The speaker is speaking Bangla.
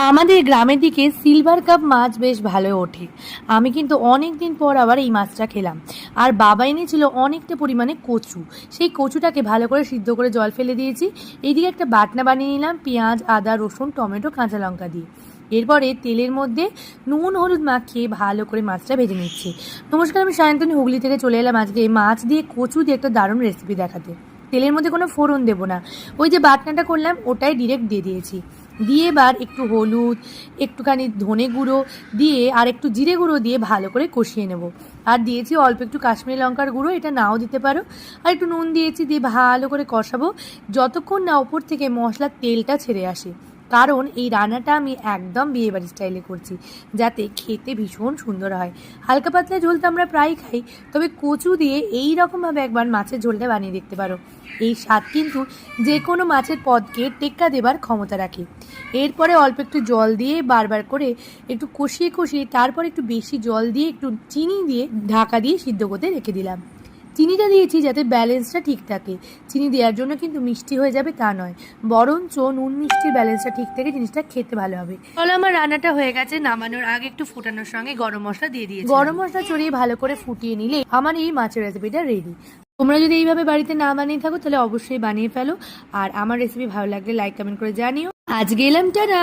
আমাদের গ্রামের দিকে সিলভার কাপ মাছ বেশ ভালো ওঠে। আমি কিন্তু অনেক দিন পর আবার এই মাছটা খেলাম। আর বাবা এনেছিল অনেকটা পরিমাণে কচু। সেই কচুটাকে ভালো করে সিদ্ধ করে জল ফেলে দিয়েছি। এইদিকে একটা বাটনা বানিয়ে নিলাম পেঁয়াজ, আদা, রসুন, টমেটো, কাঁচা লঙ্কা দিয়ে। এরপরে তেলের মধ্যে নুন হলুদ মাখিয়ে ভালো করে মাছটা ভেজে নিচ্ছি। নমস্কার, আমি সায়ন্তনী হুগলি থেকে চলে এলাম আজকে মাছ দিয়ে কচু দিয়ে একটা দারুণ রেসিপি দেখাতে। তেলের মধ্যে কোনো ফোড়ন দেবো না, ওই যে বাটনাটা করলাম ওটাই ডিরেক্ট দিয়ে দিয়েছি। দিয়ে এবার একটু হলুদ, একটুখানি ধনে গুঁড়ো দিয়ে আর একটু জিরে গুঁড়ো দিয়ে ভালো করে কষিয়ে নেব। আর দিয়েছি অল্প একটু কাশ্মীরি লঙ্কার গুঁড়ো, এটা নাও দিতে পারো। আর একটু নুন দিয়েছি, দিয়ে ভালো করে কষাবো যতক্ষণ না ওপর থেকে মশলার তেলটা ছেড়ে আসে। কারণ এই রান্নাটা আমি একদম বিয়েবাড়ি স্টাইলে করছি, যাতে খেতে ভীষণ সুন্দর হয়। হালকা পাতলা ঝোল তো আমরা প্রায় খাই, তবে কচু দিয়ে এই রকমভাবে একবার মাছের ঝোলটা বানিয়ে দেখতে পারো। এই স্বাদ কিন্তু যে কোনো মাছের পদকে টেক্কা দেবার ক্ষমতা রাখে। এরপরে অল্প একটু জল দিয়ে বারবার করে একটু কষিয়ে কষিয়ে তারপর একটু বেশি জল দিয়ে একটু চিনি দিয়ে ঢাকা দিয়ে সিদ্ধ করতে রেখে দিলাম। চিনিটা দিয়েছি যাতে ব্যালেন্সটা ঠিক থাকে। চিনি দেওয়ার জন্য কিন্তু মিষ্টি হয়ে যাবে তা নয়, বরঞ্চ নুন মিষ্টির ব্যালেন্সটা ঠিক থেকে জিনিসটা খেতে ভালো হবে। তাহলে আমার রান্নাটা হয়ে গেছে। নামানোর আগে একটু ফুটানোর সঙ্গে গরম মশলা দিয়ে দিয়েছি। গরম মশলা ছড়িয়ে ভালো করে ফুটিয়ে নিলে আমার এই মাছের রেসিপিটা রেডি। তোমরা যদি এইভাবে বাড়িতে না বানিয়ে থাকো তাহলে অবশ্যই বানিয়ে ফেলো। আর আমার রেসিপি ভালো লাগলে লাইক কমেন্ট করে জানিও। আজকে এলাম, টাটা।